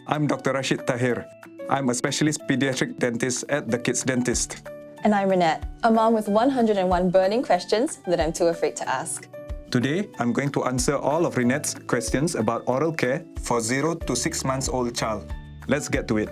I'm Dr Rashid Tahir. I'm a specialist pediatric dentist at the Kids Dentist. And I'm Renette, a mom with 101 burning questions that I'm too afraid to ask. Today, I'm going to answer all of Renette's questions about oral care for 0 to 6 months old child. Let's get to it.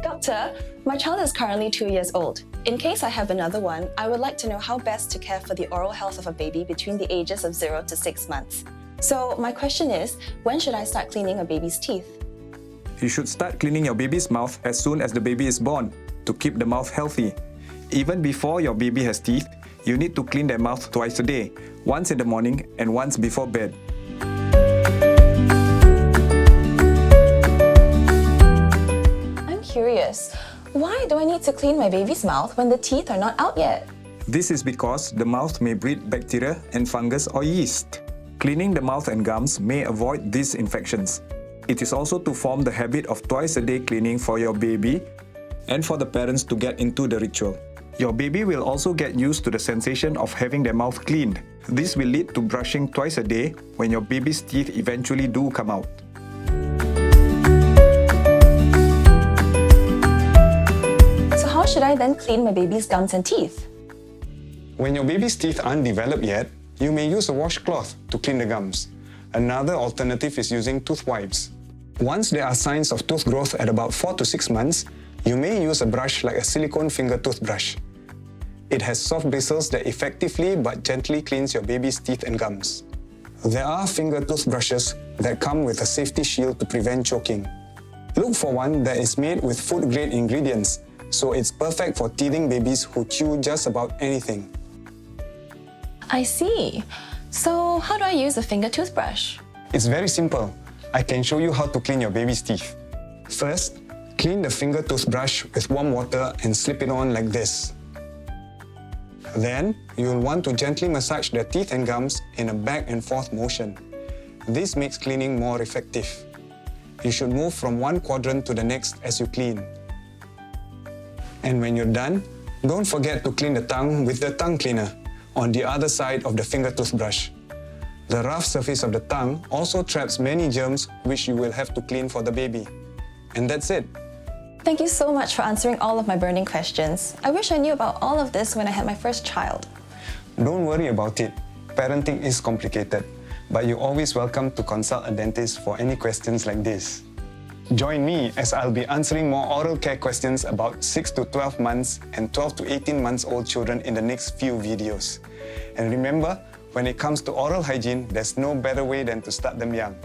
Doctor, my child is currently 2 years old. In case I have another one, I would like to know how best to care for the oral health of a baby between the ages of 0 to 6 months. So my question is, when should I start cleaning a baby's teeth? You should start cleaning your baby's mouth as soon as the baby is born to keep the mouth healthy. Even before your baby has teeth, you need to clean their mouth twice a day, once in the morning and once before bed. I'm curious, why do I need to clean my baby's mouth when the teeth are not out yet? This is because the mouth may breed bacteria and fungus or yeast. Cleaning the mouth and gums may avoid these infections. It is also to form the habit of twice-a-day cleaning for your baby and for the parents to get into the ritual. Your baby will also get used to the sensation of having their mouth cleaned. This will lead to brushing twice a day when your baby's teeth eventually do come out. So how should I then clean my baby's gums and teeth? When your baby's teeth aren't developed yet, you may use a washcloth to clean the gums. Another alternative is using tooth wipes. Once there are signs of tooth growth at about 4 to 6 months, you may use a brush like a silicone finger toothbrush. It has soft bristles that effectively but gently cleans your baby's teeth and gums. There are finger toothbrushes that come with a safety shield to prevent choking. Look for one that is made with food-grade ingredients, so it's perfect for teething babies who chew just about anything. I see. So how do I use a finger toothbrush? It's very simple. I can show you how to clean your baby's teeth. First, clean the finger toothbrush with warm water and slip it on like this. Then, you'll want to gently massage the teeth and gums in a back and forth motion. This makes cleaning more effective. You should move from one quadrant to the next as you clean. And when you're done, don't forget to clean the tongue with the tongue cleaner on the other side of the finger toothbrush. The rough surface of the tongue also traps many germs which you will have to clean for the baby. And that's it. Thank you so much for answering all of my burning questions. I wish I knew about all of this when I had my first child. Don't worry about it. Parenting is complicated, but you're always welcome to consult a dentist for any questions like this. Join me as I'll be answering more oral care questions about 6 to 12 months and 12 to 18 months old children in the next few videos. And remember, when it comes to oral hygiene, there's no better way than to start them young.